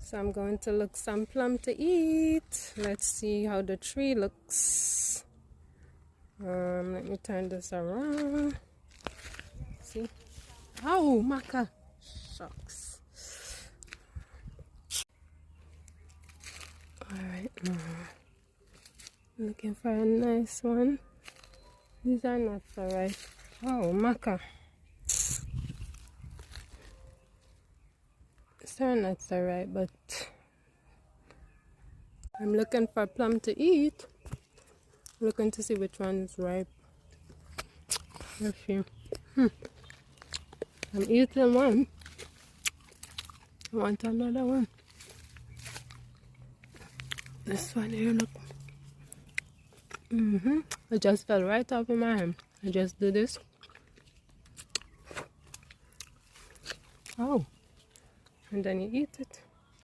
So I'm going to look some plum to eat. Let's see how the tree looks. Let me turn this around. See? Oh, maca. Shucks. Alright, now looking for a nice one. These are not so right. Oh, maca. These are not so right, but I'm looking for plum to eat. Looking to see which one is ripe. Let's see. I'm eating one. I want another one. This one here, look. It just fell right off in my hand. I just do this. Oh. And then you eat it.